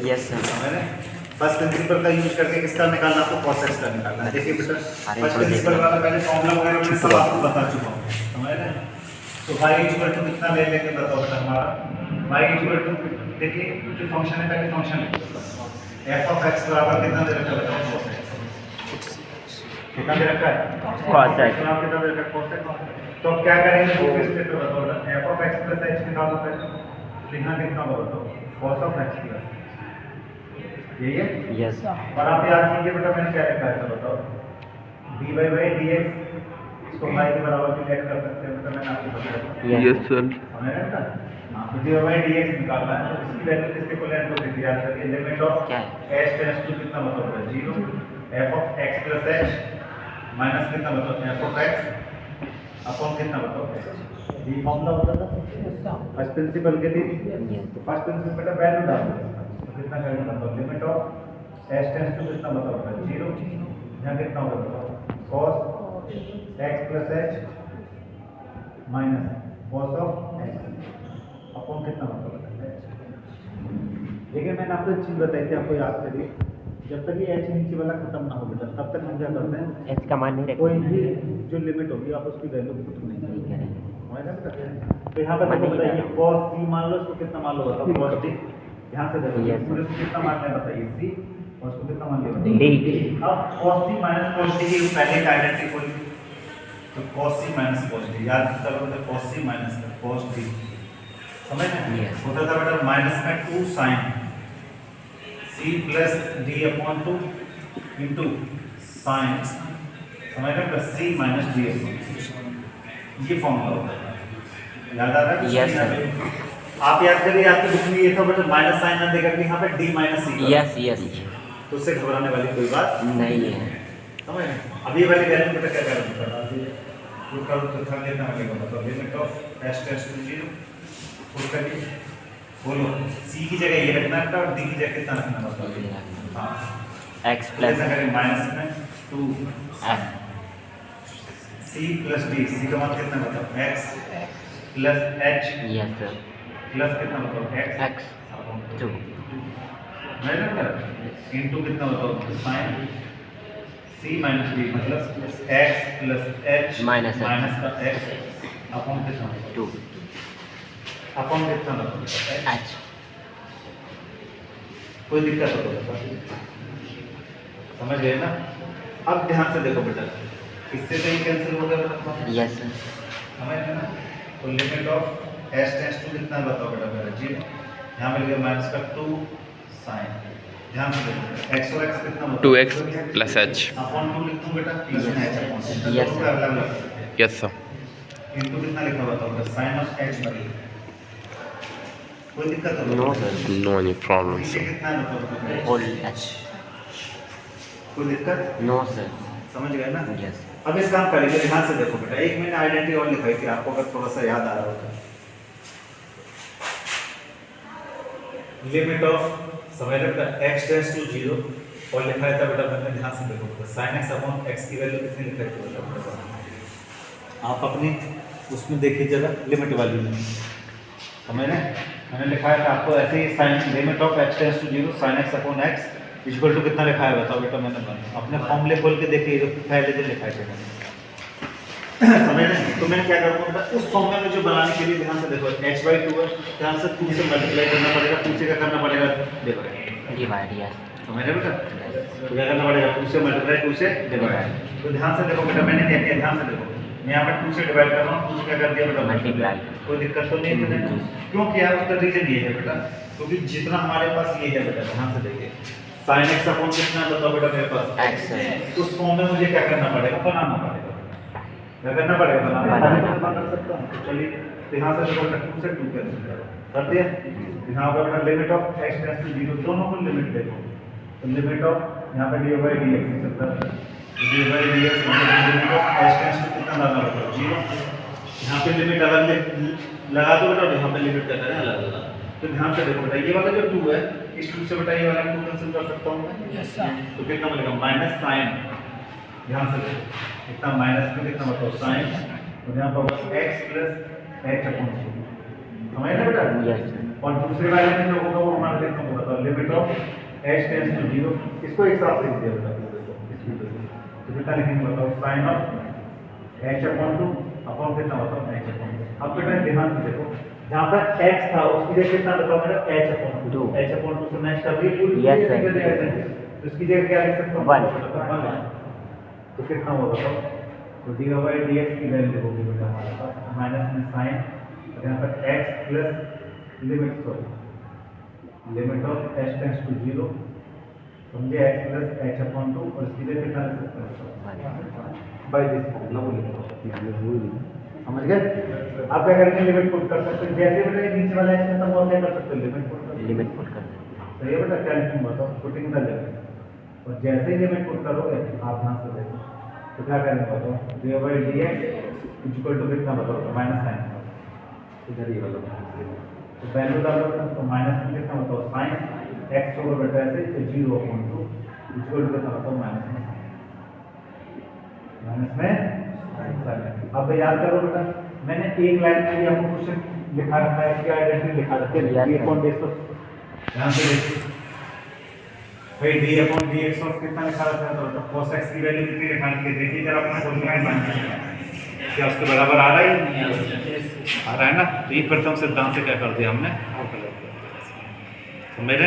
Yes sir. समझ रहे? First principle का यूज करके किसका निकालना, आपको cos x का निकालना है। देखिए बेटा फर्स्ट प्रिंसिपल वाला पहले फॉर्मूला वगैरह मैं सब आपको बता चुका हूँ, समझ रहे? तो y इक्वल टू कितना ले लेंगे बताओ बेटा हमारा y इक्वल टू, देखिए जो फंक्शन है पहले फंक्शन f ऑफ x बराबर कितना दे रखा है बताओ, cos x कितना दे रखा है, cos x कितना दे रखा है cos x। तो अब क्या करेंगे दूसरे स्टेप पे बताओ बेटा, f of x plus h निकालो पहले, तो यहाँ कितना होगा बताओ cos ऑफ x प्लस, यही है। यस और आप याद कीजिए बेटा मैंने क्या लिखा है तो बताओ, dy बाई dx इसको y के बराबर भी लेट कर सकते हैं, मतलब मैंने आपको बताया यस सर। हमने ना हां तो dy बाई dx निकालना है, तो इसकी वैल्यू किसके इक्विवेलेंट होगी याद रखिए, लिमिट ऑफ क्या h टेंड्स टू कितना मतलब 0 f of x plus h minus कितना मतलब f ऑफ x अपॉन कितना मतलब ये फॉर्मूला होता था फर्स्ट प्रिंसिपल के लिए। तो फर्स्ट प्रिंसिपल बेटा वैल्यू डाल दो, तो कितना करेंगे मतलब limit of h tends to कितना मतलब 0 यहाँ कितना होगा cos x plus h minus cos of x upon कितना मतलब देखिए मैंने आपको एक चीज़ बताई थी, आपको याद करिए, जब तक ये h नीचे वाला खत्म ना हो बेटा तब तक हम क्या करते हैं h का मान नहीं कोई रखते। भी जो लिमिट होगी आप उसकी वैल्यू पुट नहीं ठीक है। करेंगे। तो यहाँ पर देखो बताइए cos c मान लो, इसको कितना मान लो बताओ cos t, यहाँ से देखो Yes. पूरे को कितना मान लिया बताइए c और इसको कितना मान लिया D। अब cos c minus cos t की पहले का आइडेंटिटी खोलिए, तो cos c minus cos t याद करो तो cos c minus cos t समझ में Yes. होता था बेटा माइनस में 2 sin c plus d upon 2 into sin समझ में plus c minus d upon ये फॉर्मूला होता है, याद आ रहा है? Yes, sir. आप याद करिए आपकी बुक में ये था बेटा माइनस साइन ना देकर के यहाँ पे d minus c yes yes तो उससे घबराने वाली कोई बात नहीं है। समझ में? अब ये वाली वैल्यू बेटा क्या करेंगे बता दीजिए, पुट करो तो था कितना मिलेगा मतलब limit of h tends to 0 put करिए, बोलो c की जगह ये रखना है और d की जगह कितना रखना मतलब हां x प्लस ऐसा करें माइनस में 2 f c plus d, c का मान कितना मतलब x plus h yes sir plus कितना मतलब x x 2 मैंने ना इनटू कितना मतलब sin c माइनस d मतलब x plus h Minus x. Minus का x अपॉन कितना 2 अपॉन कितना मतलब h h कोई दिक्कत हो तो समझ गए ना। अब ध्यान से देखो बेटा इससे तो ये कैंसिल हो गया बेटा यस सर समझ गए ना। तो limit of h tends to कितना बताओ बेटा मेरा 0 यहाँ मिल गया माइनस का 2 sin ध्यान से देखो x और x कितना मतलब 2x प्लस h। अपॉन 2 लिखूं बेटा प्लस में h अपॉन Yes, sir. अलग यस सर। इनको कितना लिखा बताओ बेटा sin ऑफ h बन कोई दिक्कत हो no sir no any problem नीचे सर। कितना है बताओ होल h कोई दिक्कत नो सर समझ गए ना। यस अब इस काम करेंगे ध्यान से देखो बेटा, एक मैंने आइडेंटिटी और लिखाई थी आपको अगर थोड़ा सा याद आ रहा होगा, लिमिट ऑफ समझ रहे x टेंड्स टू 0 और लिखा था बेटा मैंने ध्यान से देखो बेटा sin x अपॉन x की वैल्यू कितनी लिखाई थी बेटा आप अपनी उसमें देखिए जरा लिमिट वाली में समझ रहे मैंने लिखा है आपको ऐसे ही sin limit of x tends to 0 sin x upon x equal to कितना लिखा है बताओ बेटा मैंने अपने फॉर्मूले खोल के देखिए जो पहले दिन लिखा है समझ रहे तो मैंने क्या करूँगा उस फॉर्मूले में जो बनाने के लिए ध्यान से देखो h/2 है ध्यान से 2 से मल्टीप्लाई करना पड़ेगा 2 से क्या करना पड़ेगा देखो डिवाइड यस समझ रहे बेटा तो क्या करना पड़ेगा 2 से मल्टीप्लाई 2 से डिवाइड। तो ध्यान से देखो बेटा मैंने क्या किया ध्यान से देखो मैं यहाँ पर 2 से डिवाइड कर रहा हूँ 2 से क्या कर दिया बेटा मल्टीप्लाई कोई दिक्कत तो नहीं है बेटा क्यों किया उसका रीजन ये है बेटा क्योंकि जितना हमारे पास ये है बेटा ध्यान से देखिए sin x अपॉन कितना बताओ बेटा मेरे पास x है उस फॉर्म में मुझे क्या करना पड़ेगा बनाना पड़ेगा क्या करना पड़ेगा बनाना कर सकता हूँ। तो चलिए तो यहाँ से देखो 2 से 2 कैंसिल करो कर दिया यहाँ पर बेटा limit of x tends to 0 दोनों को लिमिट देखो तो लिमिट ऑफ यहाँ पे dy बाई dx चलता है dy बाई dx मतलब limit of h tends to कितना लाना होगा 0 यहाँ पे लिमिट अलग लगा दो बेटा यहाँ पे लिमिट करना है अलग अलग। तो ध्यान से देखो बेटा ये वाला जो 2 है इस 2 से बेटा ये वाला 2 कैंसिल कर सकता हूँ मैं यस सर तो कितना मिलेगा माइनस साइन ध्यान से देखो कितना माइनस में कितना मतलब साइन तो यहाँ पर होगा x प्लस h अपॉन 2 समझ रहे बेटा यस और दूसरे वाले में जो होगा वो हमारा देखना होगा बताओ limit of h tends to 0, इसको एक साथ लिख दिया बेटा तो कितना लिखेंगे बताओ sin of h upon 2 upon कितना बताओ h अपॉन 2। अब बेटा ध्यान से देखो जहाँ पर x था उसकी जगह कितना बताओ मेरा h अपॉन 2, h अपॉन 2 से मैच कर रही है पूरी Yes, sir. तो इसकी जगह क्या लिख सकता हूँ 1 तो कितना होगा बताओ तो dy बाई dx की वैल्यू होगी बेटा हमारे पास माइनस में साइन और यहाँ पर x plus limit of h tends to 0 समझे x प्लस h अपॉन 2 और इसकी जगह कितना लिख सकते हैं बाई दिस फॉर्मूला वो लिखो समझ गए। आप क्या करेंगे लिमिट पुट कर सकते हैं जैसे बेटा नीचे वाला h खत्म हुआ क्या कर सकते हैं लिमिट पुट कर तो ये बेटा क्या लिखूंगा बताओ पुटिंग द लिमिट और जैसे ही लिमिट पुट करोगे आप यहाँ से देखो तो क्या करेंगे बताओ dy by dx equal to कितना बताओ माइनस साइन इधर ये वाला तो वैल्यू डालो तो माइनस में कितना बताओ साइन x होगा बेटा ऐसे तो 0 अपॉन 2 इक्वल टू कितना बताओ माइनस में अब याद करो बेटा मैंने एक लाइन में आपको क्वेश्चन लिखा रखा है इसकी आइडेंटिटी लिखा रखी है d अपॉन dx यहाँ से देखिए भाई d अपॉन dx और कितना लिखा रखा है तो cos x की वैल्यू कितनी लिखा रखी है देखिए जरा अपना फॉर्मूला मान क्या उसके बराबर आ रहा है आ रहा है ना तो ये प्रथम सिद्धांत से क्या कर दिया हमने तो मेरे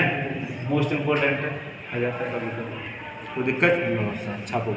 मोस्ट इम्पोर्टेंट है आ जाता है कभी कोई दिक्कत छापो